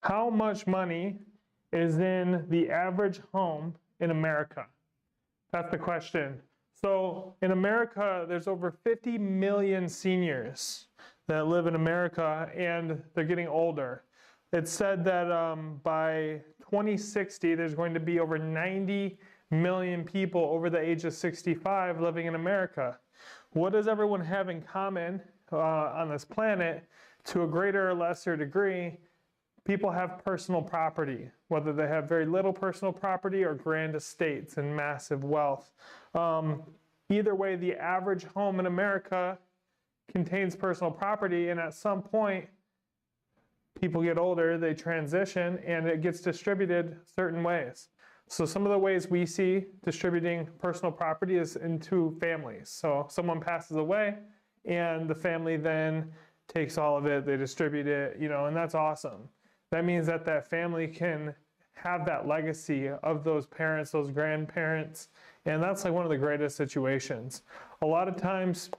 How much money is in the average home in America? That's the question. So in America, there's over 50 million seniors that live in America, and they're getting older. It's said that by 2060, there's going to be over 90 million people over the age of 65 living in America. What does everyone have in common on this planet? To a greater or lesser degree, people have personal property, whether they have very little personal property or grand estates and massive wealth. Either way, the average home in America contains personal property, and at some point, people get older, they transition, and it gets distributed certain ways. So some of the ways we see distributing personal property is into families. So someone passes away, and the family then takes all of it, they distribute it, and that's awesome. That means that that family can have that legacy of those parents, those grandparents, and that's like one of the greatest situations. A lot of times,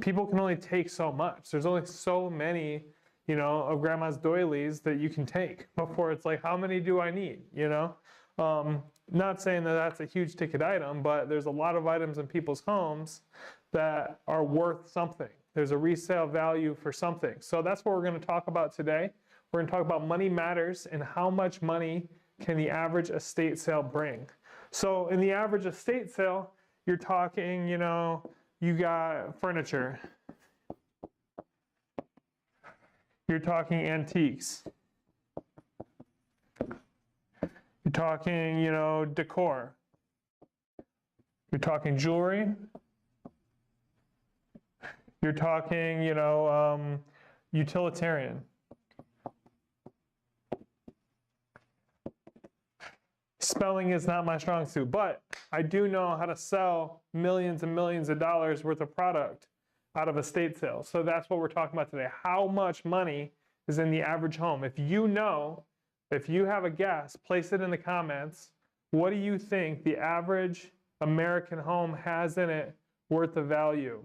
people can only take so much. There's only so many, of grandma's doilies that you can take before it's like, how many do I need, Not saying that that's a huge ticket item, but there's a lot of items in people's homes that are worth something. There's a resale value for something. So that's what we're going to talk about today. We're going to talk about money matters and how much money can the average estate sale bring. So in the average estate sale, you're talking, you got furniture. You're talking antiques. You're talking, decor. You're talking jewelry. You're talking, utilitarian. Spelling is not my strong suit, but I do know how to sell millions and millions of dollars worth of product out of estate sales. So that's what we're talking about today. How much money is in the average home? If you have a guess, place it in the comments. What do you think the average American home has in it worth of value?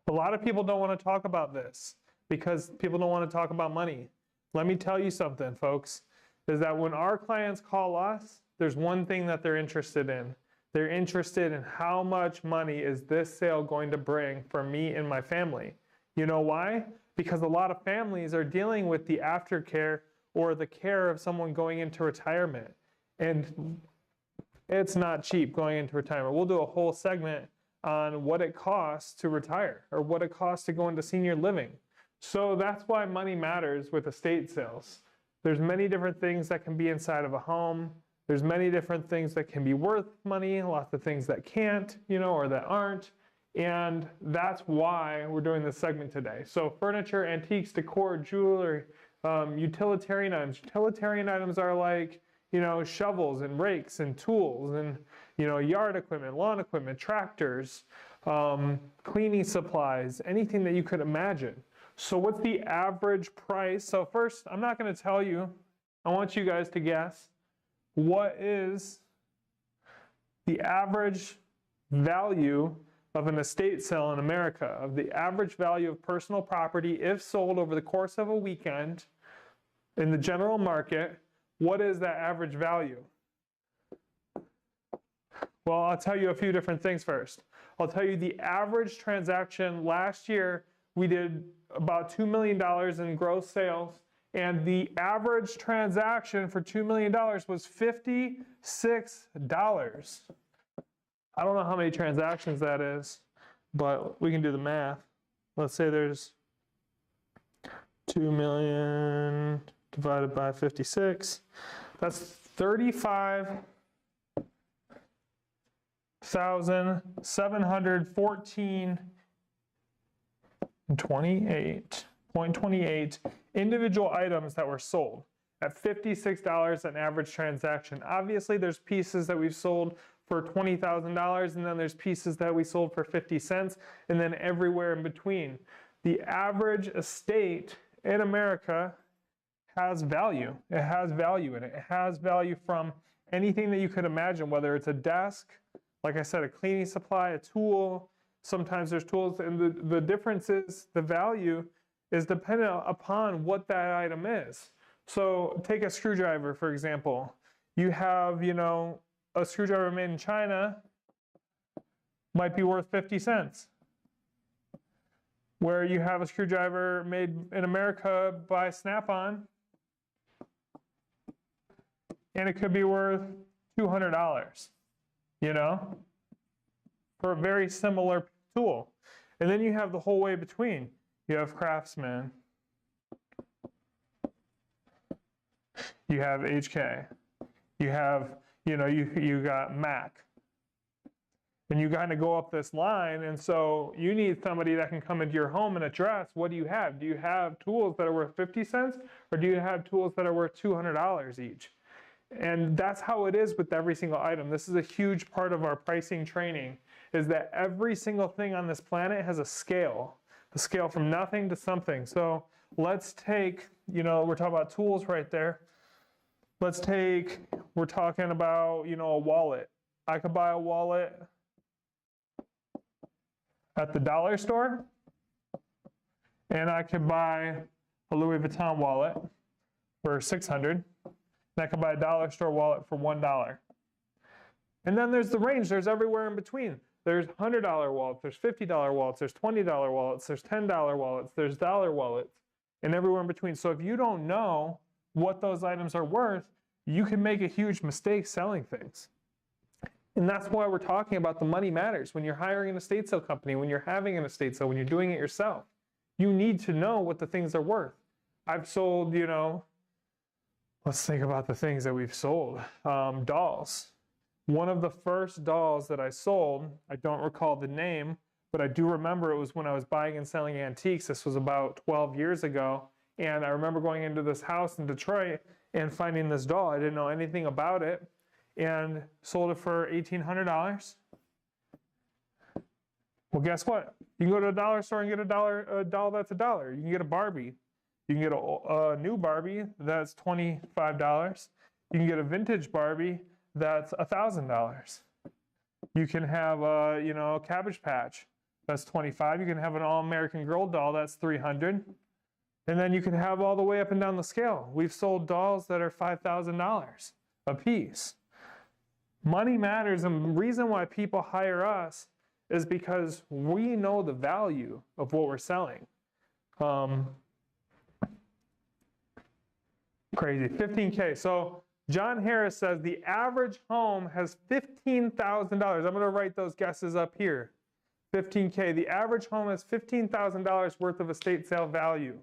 A lot of people don't want to talk about this because people don't want to talk about money. Let me tell you something, folks, is that when our clients call us, there's one thing that they're interested in. They're interested in how much money is this sale going to bring for me and my family. You know why? Because a lot of families are dealing with the aftercare or the care of someone going into retirement. And it's not cheap going into retirement. We'll do a whole segment on what it costs to retire or what it costs to go into senior living. So that's why money matters with estate sales. There's many different things that can be inside of a home. There's many different things that can be worth money, lots of things that can't, or that aren't. And that's why we're doing this segment today. So furniture, antiques, decor, jewelry, utilitarian items. Utilitarian items are like, shovels and rakes and tools and, yard equipment, lawn equipment, tractors, cleaning supplies, anything that you could imagine. So what's the average price? So first, I'm not going to tell you. I want you guys to guess. What is the average value of an estate sale in America, of the average value of personal property if sold over the course of a weekend in the general market? What is that average value? Well, I'll tell you a few different things first. I'll tell you the average transaction last year, we did about $2 million in gross sales, and the average transaction for $2 million was $56. I don't know how many transactions that is, but we can do the math. Let's say there's 2 million divided by 56. That's 35,714.28 individual items that were sold at $56 an average transaction. Obviously, there's pieces that we've sold for $20,000, and then there's pieces that we sold for 50 cents, and then everywhere in between. The average estate in America has value. It has value in it. It has value from anything that you could imagine, whether it's a desk, like I said, a cleaning supply, a tool. Sometimes there's tools, and the difference is the value is dependent upon what that item is. So take a screwdriver, for example. You have, a screwdriver made in China might be worth 50 cents. Where you have a screwdriver made in America by Snap-on, and it could be worth $200, for a very similar tool. And then you have the whole way between. You have Craftsman. You have HK. You have, you got Mac. And you kind of go up this line, and so you need somebody that can come into your home and address, what do you have? Do you have tools that are worth 50 cents, or do you have tools that are worth $200 each? And that's how it is with every single item. This is a huge part of our pricing training, is that every single thing on this planet has a scale from nothing to something. So let's take, we're talking about tools right there. We're talking about, a wallet. I could buy a wallet at the dollar store, and I could buy a Louis Vuitton wallet for $600, and I could buy a dollar store wallet for $1. And then there's the range. There's everywhere in between. There's $100 wallets, there's $50 wallets, there's $20 wallets, there's $10 wallets, there's dollar wallets, and everywhere in between. So if you don't know what those items are worth, you can make a huge mistake selling things. And that's why we're talking about the money matters. When you're hiring an estate sale company, when you're having an estate sale, when you're doing it yourself, you need to know what the things are worth. I've sold, let's think about the things that we've sold. Dolls. One of the first dolls that I sold, I don't recall the name, but I do remember it was when I was buying and selling antiques. This was about 12 years ago. And I remember going into this house in Detroit and finding this doll. I didn't know anything about it, and sold it for $1,800. Well, guess what? You can go to a dollar store and get a doll that's $1. You can get a Barbie. You can get a new Barbie that's $25. You can get a vintage Barbie that's $1,000. You can have a Cabbage Patch that's $25. You can have an All-American Girl doll that's $300. And then you can have all the way up and down the scale. We've sold dolls that are $5,000 a piece. Money matters, and the reason why people hire us is because we know the value of what we're selling. Crazy, 15K. So John Harris says the average home has $15,000. I'm going to write those guesses up here. 15K. The average home has $15,000 worth of estate sale value.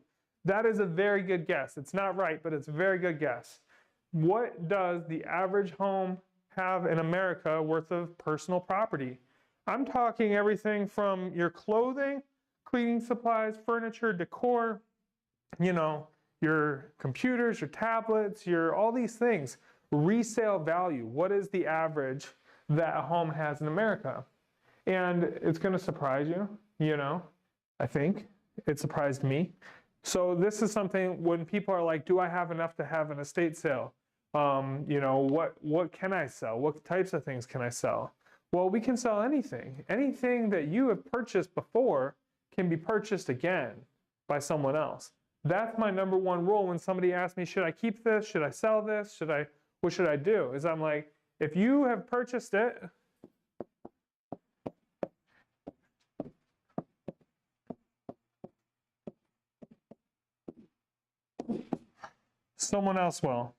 That is a very good guess. It's not right, but it's a very good guess. What does the average home have in America worth of personal property? I'm talking everything from your clothing, cleaning supplies, furniture, decor, your computers, your tablets, all these things. Resale value. What is the average that a home has in America? And it's going to surprise you, I think. It surprised me. So this is something when people are like, do I have enough to have an estate sale? What can I sell? What types of things can I sell? Well, we can sell anything. Anything that you have purchased before can be purchased again by someone else. That's my number one rule when somebody asks me, should I keep this? Should I sell this? What should I do? Is I'm like, if you have purchased it, someone else will.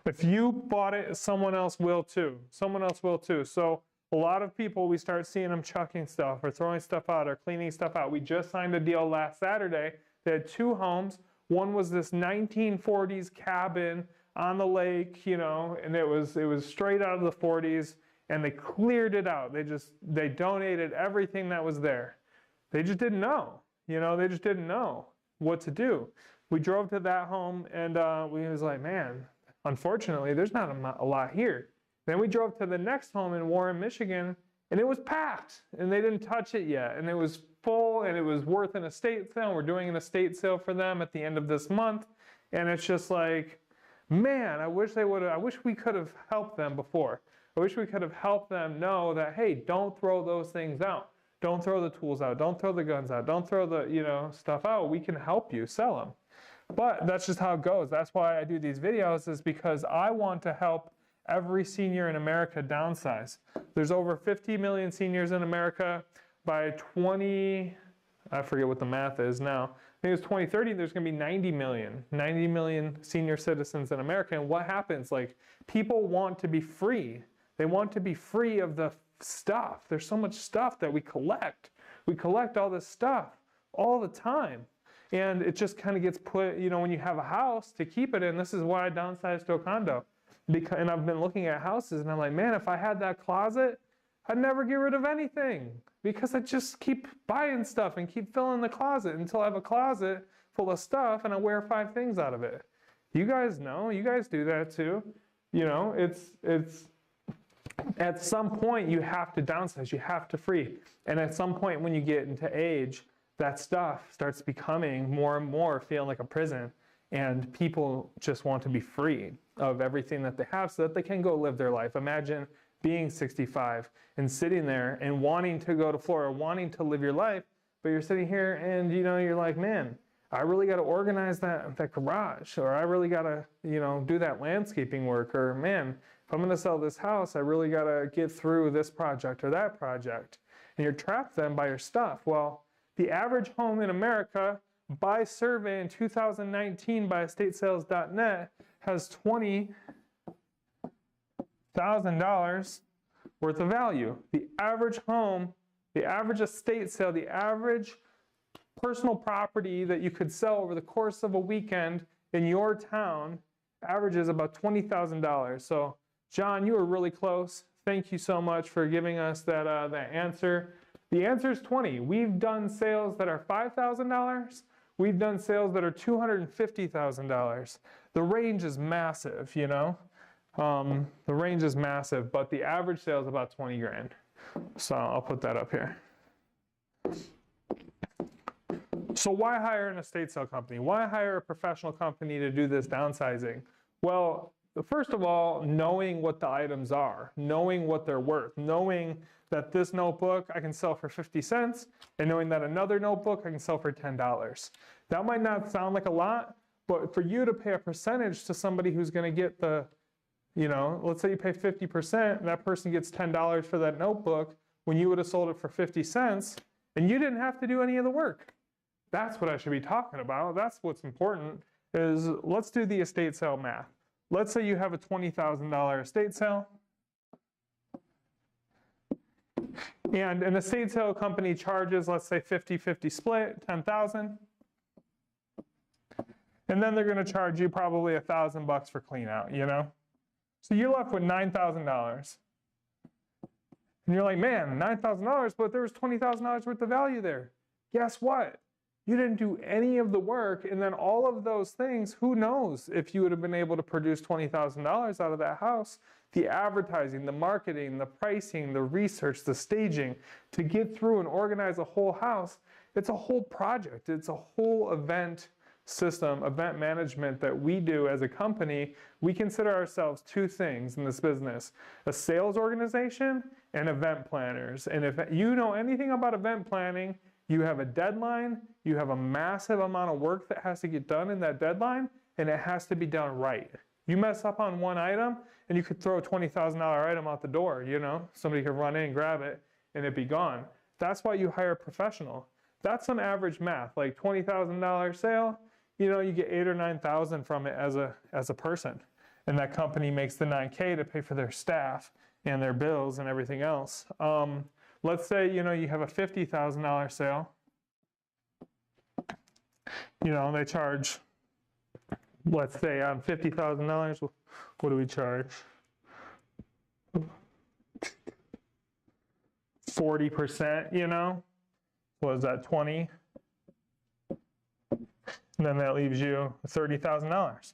If you bought it, someone else will too. Someone else will too. So a lot of people, we start seeing them chucking stuff or throwing stuff out or cleaning stuff out. We just signed a deal last Saturday. They had 2 homes. One was this 1940s cabin on the lake, and it was straight out of the 40s, and they cleared it out. They donated everything that was there. They just didn't know, they just didn't know what to do. We drove to that home, and we was like, man, unfortunately, there's not a lot here. Then we drove to the next home in Warren, Michigan, and it was packed, and they didn't touch it yet, and it was full, and it was worth an estate sale. We're doing an estate sale for them at the end of this month, and it's just like, man, I wish we could have helped them before. I wish we could have helped them know that, hey, don't throw those things out. Don't throw the tools out. Don't throw the guns out. Don't throw the, stuff out. We can help you sell them. But that's just how it goes. That's why I do these videos, is because I want to help every senior in America downsize. There's over 50 million seniors in America. By I forget what the math is now. I think it's 2030, there's going to be 90 million senior citizens in America. And what happens? Like, people want to be free. They want to be free of the stuff. There's so much stuff that we collect. We collect all this stuff all the time. And it just kind of gets put, when you have a house to keep it in. This is why I downsized to a condo. And I've been looking at houses and I'm like, man, if I had that closet, I'd never get rid of anything, because I just keep buying stuff and keep filling the closet until I have a closet full of stuff and I wear 5 things out of it. You guys know, you guys do that too. It's at some point you have to downsize, you have to free. And at some point when you get into age, that stuff starts becoming more and more feeling like a prison. And people just want to be free of everything that they have so that they can go live their life. Imagine being 65 and sitting there and wanting to go to Florida, wanting to live your life, but you're sitting here and you're like, man, I really got to organize that garage, or I really got to do that landscaping work, or man, if I'm going to sell this house, I really got to get through this project or that project. And you're trapped then by your stuff. Well, the average home in America, by survey in 2019 by estatesales.net, has $20,000 worth of value. The average home, the average estate sale, the average personal property that you could sell over the course of a weekend in your town averages about $20,000. So, John, you were really close. Thank you so much for giving us that answer. The answer is 20. We've done sales that are $5,000. We've done sales that are $250,000. The range is massive, The range is massive, but the average sale is about 20 grand. So I'll put that up here. So why hire an estate sale company? Why hire a professional company to do this downsizing? Well, first of all, knowing what the items are, knowing what they're worth, knowing that this notebook I can sell for 50 cents, and knowing that another notebook I can sell for $10. That might not sound like a lot, but for you to pay a percentage to somebody who's going to get the, let's say you pay 50%, and that person gets $10 for that notebook when you would have sold it for 50 cents, and you didn't have to do any of the work. That's what I should be talking about. That's what's important, is let's do the estate sale math. Let's say you have a $20,000 estate sale, and an estate sale company charges, let's say 50-50 split, $10,000. And then they're going to charge you probably $1,000 for clean out, So you're left with $9,000. And you're like, man, $9,000, but there was $20,000 worth of value there. Guess what? You didn't do any of the work, and then all of those things, who knows if you would have been able to produce $20,000 out of that house. The advertising, the marketing, the pricing, the research, the staging, to get through and organize a whole house, it's a whole project. It's a whole event system, event management that we do as a company. We consider ourselves 2 things in this business: a sales organization and event planners. And if you know anything about event planning, you have a deadline, you have a massive amount of work that has to get done in that deadline, and it has to be done right. You mess up on one item, and you could throw a $20,000 item out the door, Somebody could run in, grab it, and it'd be gone. That's why you hire a professional. That's some average math, like $20,000 sale, you get $8,000 or $9,000 from it as a person. And that company makes the $9K to pay for their staff and their bills and everything else. Let's say, you have a $50,000 sale. They charge, let's say on $50,000, what do we charge? 40%, What is that, 20? And then that leaves you $30,000.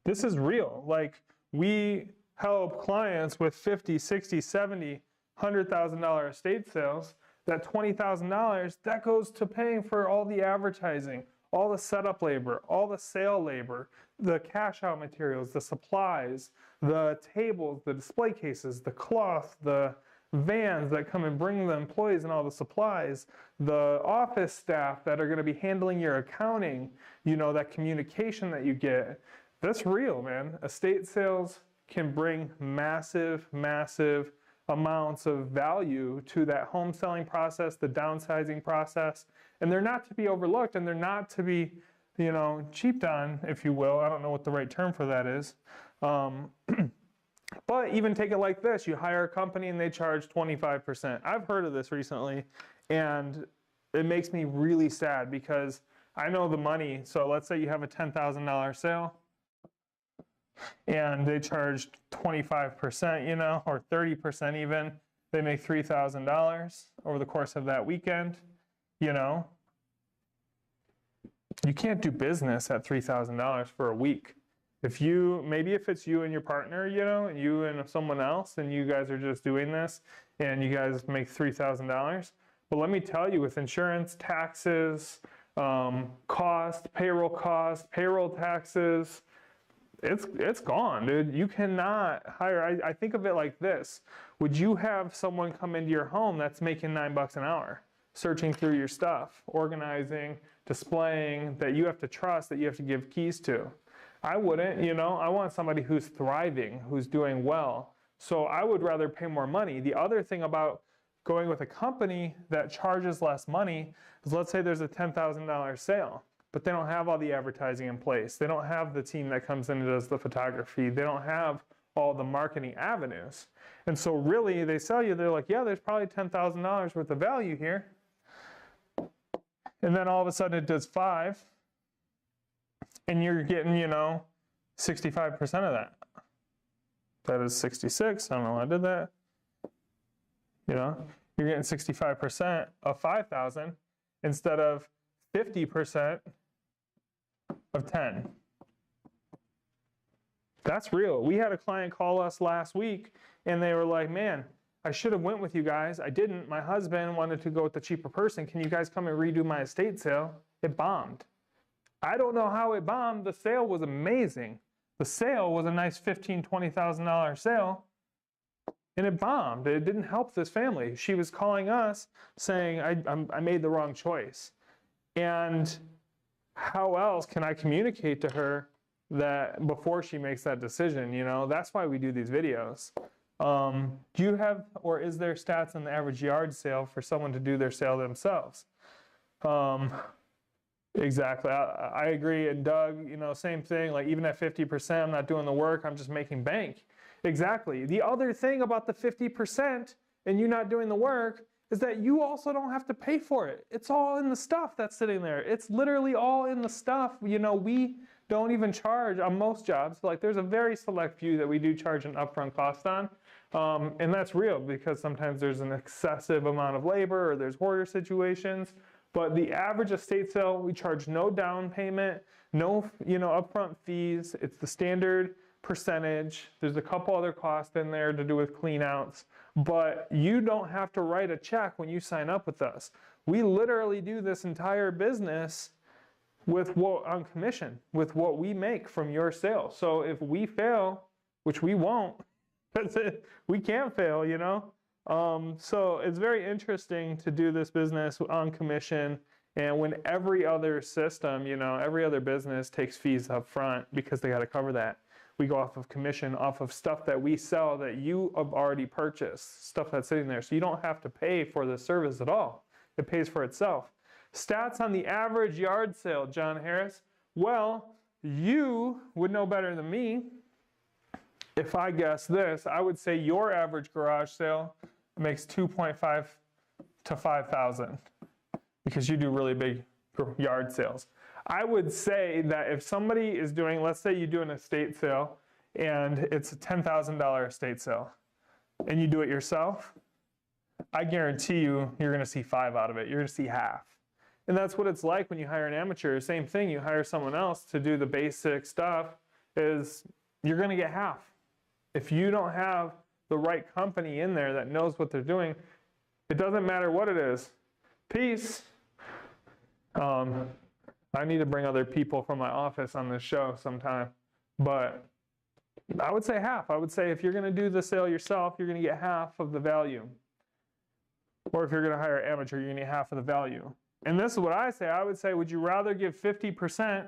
This is real. Like, we help clients with $50,000, $60,000, $70,000, $100,000 estate sales. That $20,000, that goes to paying for all the advertising, all the setup labor, all the sale labor, the cash out materials, the supplies, the tables, the display cases, the cloth, the vans that come and bring the employees and all the supplies, the office staff that are going to be handling your accounting, you know, that communication that you get. That's real, man. Estate sales can bring massive, massive amounts of value to that home selling process, the downsizing process, and they're not to be overlooked, and they're not to be, you know, cheaped on, if you will. I don't know what the right term for that is. But even take it like this, you hire a company and they charge 25%. I've heard of this recently, and it makes me really sad because I know the money. So let's say you have a $10,000 sale and they charge 25%, you know, or 30% even. They make $3,000 over the course of that weekend, you know. You can't do business at $3,000 for a week. Maybe if it's you and your partner, you know, you and someone else, and you guys are just doing this, and you guys make $3,000. But let me tell you, with insurance, taxes, payroll taxes, it's gone, dude. You cannot hire. I think of it like this. Would you have someone come into your home that's making $9 an hour, searching through your stuff, organizing, displaying, that you have to trust, that you have to give keys to? I wouldn't, you know. I want somebody who's thriving, who's doing well. So I would rather pay more money. The other thing about going with a company that charges less money is, let's say there's a $10,000 sale, but they don't have all the advertising in place. They don't have the team that comes in and does the photography. They don't have all the marketing avenues. And so really they sell you, they're like, yeah, there's probably $10,000 worth of value here. And then all of a sudden it does 5. And you're getting, you know, 65% of that. That is 66. I don't know why I did that. You know, you're getting 65% of 5,000 instead of 50% of 10. That's real. We had a client call us last week, and they were like, man, I should have went with you guys. I didn't. My husband wanted to go with the cheaper person. Can you guys come and redo my estate sale? It bombed. I don't know how it bombed. The sale was amazing. The sale was a nice $15,000, $20,000 sale, and it bombed. It didn't help this family. She was calling us saying, I made the wrong choice. And how else can I communicate to her that before she makes that decision? You know, that's why we do these videos. Do you have, or is there stats on the average yard sale for someone to do their sale themselves? Exactly. I agree. And Doug, you know, same thing. Like, even at 50%, I'm not doing the work. I'm just making bank. Exactly. The other thing about the 50% and you not doing the work is that you also don't have to pay for it. It's all in the stuff that's sitting there. It's literally all in the stuff. You know, we don't even charge on most jobs. Like, there's a very select few that we do charge an upfront cost on. And that's real because sometimes there's an excessive amount of labor or there's hoarder situations. But the average estate sale, we charge no down payment, no, you know, upfront fees. It's the standard percentage. There's a couple other costs in there to do with clean outs, but you don't have to write a check when you sign up with us. We literally do this entire business with on commission, with what we make from your sale. So if we fail, which we won't, that's it. We can't fail, you know? So it's very interesting to do this business on commission, and when every other system, you know, every other business takes fees up front because they got to cover that. We go off of commission, off of stuff that we sell that you have already purchased, stuff that's sitting there. So you don't have to pay for the service at all. It pays for itself. Stats on the average yard sale, John Harris. Well, you would know better than me. If I guess this, I would say your average garage sale makes 2.5 to 5,000 because you do really big yard sales. I would say that if somebody is doing, let's say you do an estate sale and it's a $10,000 estate sale and you do it yourself, I guarantee you're going to see 5 out of it. You're going to see half. And that's what it's like when you hire an amateur. Same thing, you hire someone else to do the basic stuff, is you're going to get half. If you don't have the right company in there that knows what they're doing, it doesn't matter what it is. Peace. I'm I need to bring other people from my office on this show sometime. But I would say half. I would say if you're going to do the sale yourself, you're going to get half of the value. Or if you're going to hire an amateur, you're going to get half of the value. And this is what I say. I would say, would you rather give 50%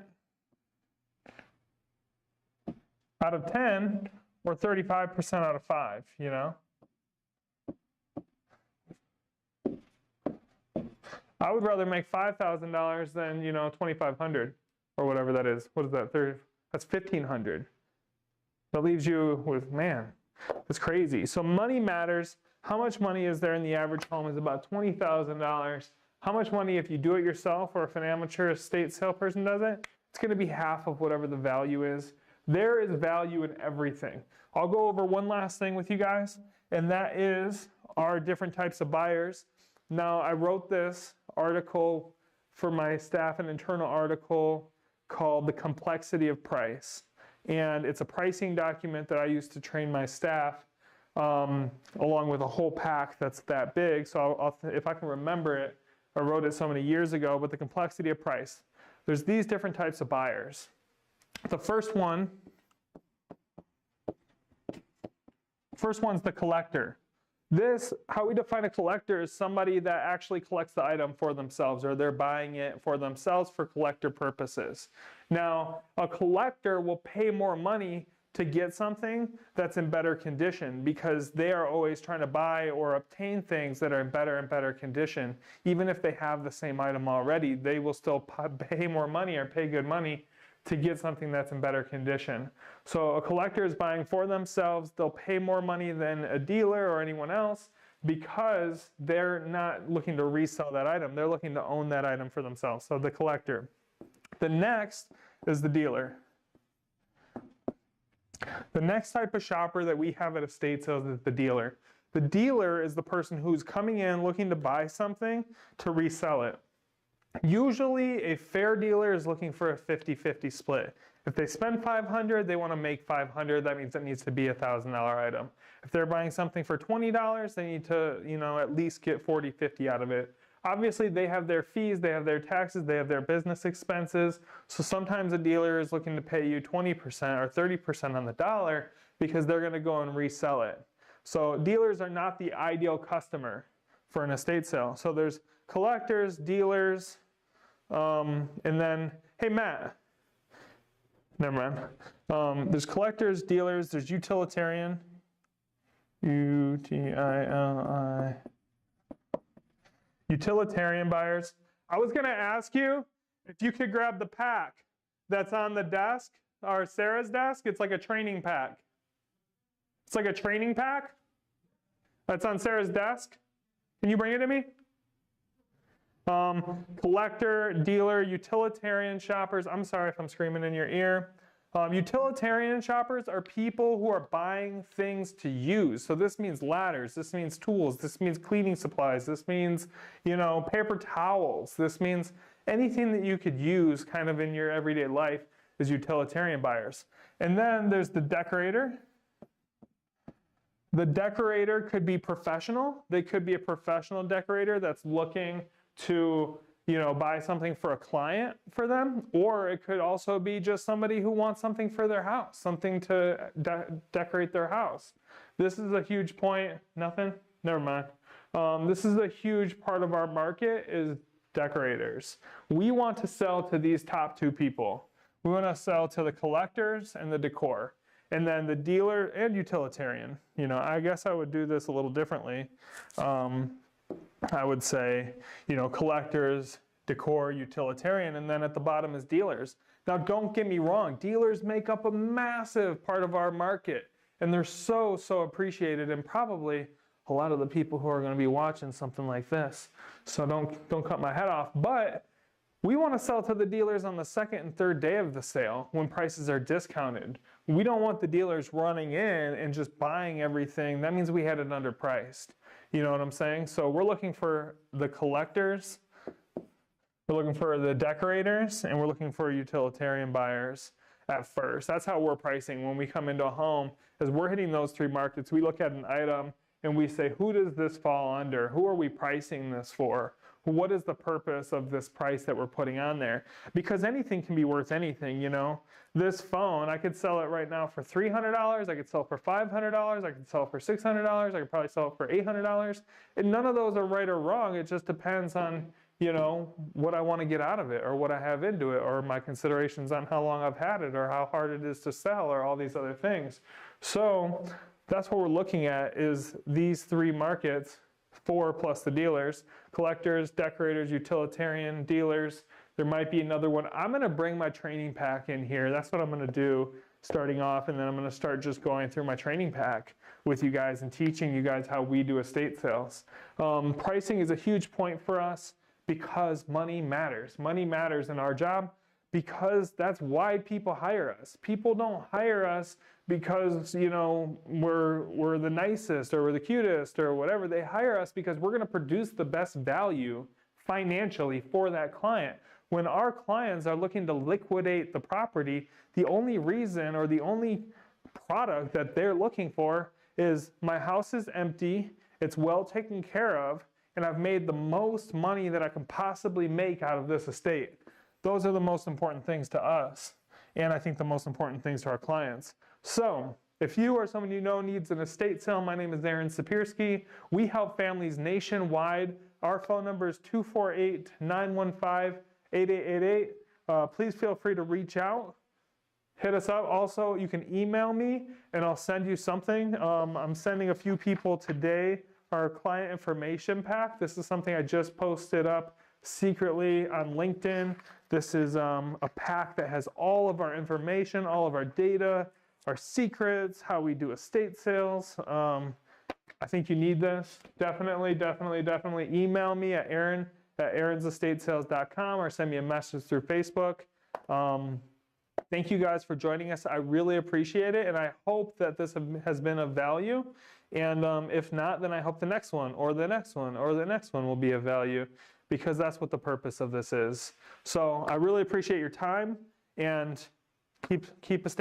out of 10 or 35% out of 5, you know? I would rather make $5,000 than, you know, $2,500 or whatever that is. What is that? That's $1,500. That leaves you with, man, that's crazy. So money matters. How much money is there in the average home is about $20,000. How much money if you do it yourself or if an amateur estate salesperson does it? It's going to be half of whatever the value is. There is value in everything. I'll go over one last thing with you guys, and that is our different types of buyers. Now, I wrote this article for my staff, an internal article called The Complexity of Price. And it's a pricing document that I use to train my staff, along with a whole pack that's that big. So if I can remember it, I wrote it so many years ago, but the complexity of price. There's these different types of buyers. The first one's the collector. This, how we define a collector, is somebody that actually collects the item for themselves, or they're buying it for themselves for collector purposes. Now, a collector will pay more money to get something that's in better condition because they are always trying to buy or obtain things that are in better and better condition. Even if they have the same item already, they will still pay more money or pay good money to get something that's in better condition. So a collector is buying for themselves. They'll pay more money than a dealer or anyone else because they're not looking to resell that item. They're looking to own that item for themselves. So the collector. The next is the dealer. The next type of shopper that we have at estate sales is the dealer. The dealer is the person who's coming in looking to buy something to resell it. Usually a fair dealer is looking for a 50-50 split. If they spend $500, they want to make $500. That means it needs to be a $1,000 item. If they're buying something for $20, they need to, you know, at least get 40-50 out of it. Obviously, they have their fees, they have their taxes, they have their business expenses. So sometimes a dealer is looking to pay you 20% or 30% on the dollar because they're going to go and resell it. So dealers are not the ideal customer for an estate sale. So there's collectors, dealers, and then, hey, Matt. Never mind. There's collectors, dealers, there's utilitarian. U-T-I-L-I. Utilitarian buyers. I was going to ask you if you could grab the pack that's on the desk, or Sarah's desk. It's like a training pack. It's like a training pack that's on Sarah's desk. Can you bring it to me? Collector, dealer, utilitarian shoppers. I'm sorry if I'm screaming in your ear. Utilitarian shoppers are people who are buying things to use. So this means ladders, this means tools, this means cleaning supplies, this means, you know, paper towels. This means anything that you could use kind of in your everyday life is utilitarian buyers. And then there's the decorator. The decorator could be professional. They could be a professional decorator that's looking to, you know, buy something for a client for them, or it could also be just somebody who wants something for their house, something to decorate their house. This is a huge point. Nothing? Never mind. This is a huge part of our market is decorators. We want to sell to these top two people. We want to sell to the collectors and the decor. And then the dealer and utilitarian. You know, I guess I would do this a little differently. I would say, you know, collectors, decor, utilitarian, and then at the bottom is dealers. Now, don't get me wrong. Dealers make up a massive part of our market, and they're so, so appreciated, and probably a lot of the people who are going to be watching something like this. So don't cut my head off. But we want to sell to the dealers on the second and third day of the sale when prices are discounted. We don't want the dealers running in and just buying everything. That means we had it underpriced. You know what I'm saying? So we're looking for the collectors, we're looking for the decorators, and we're looking for utilitarian buyers at first. That's how we're pricing when we come into a home. As we're hitting those three markets, we look at an item and we say, who does this fall under? Who are we pricing this for? what is the purpose of this price that we're putting on there? Because anything can be worth anything, you know? This phone, I could sell it right now for $300, I could sell it for $500, I could sell it for $600, I could probably sell it for $800, and none of those are right or wrong. It just depends on, you know, what I want to get out of it, or what I have into it, or my considerations on how long I've had it, or how hard it is to sell, or all these other things. So that's what we're looking at, is these three markets, 4 plus the dealers: collectors, decorators, utilitarian, dealers. There might be another one. I'm going to bring my training pack in here. That's what I'm going to do starting off, and then I'm going to start just going through my training pack with you guys and teaching you guys how we do estate sales. Pricing is a huge point for us because money matters. Money matters in our job because that's why people hire us. People don't hire us because, you know, we're the nicest or we're the cutest or whatever. They hire us because we're going to produce the best value financially for that client. When our clients are looking to liquidate the property, the only reason or the only product that they're looking for is, my house is empty, it's well taken care of, and I've made the most money that I can possibly make out of this estate. Those are the most important things to us, and I think the most important things to our clients. So if you or someone you know needs an estate sale, my name is Aaron Sapirski. We help families nationwide. Our phone number is 248-915-8888. Please feel free to reach out. Hit us up. Also, you can email me and I'll send you something. I'm sending a few people today our client information pack. This is something I just posted up secretly on LinkedIn. This is a pack that has all of our information, all of our data, our secrets, how we do estate sales. I think you need this. Definitely email me at aaron@aaronsestatesales.com or send me a message through Facebook. Thank you guys for joining us. I really appreciate it, and I hope that this has been of value. And if not, then I hope the next one or the next one or the next one will be of value, because that's what the purpose of this is. So I really appreciate your time, and keep estate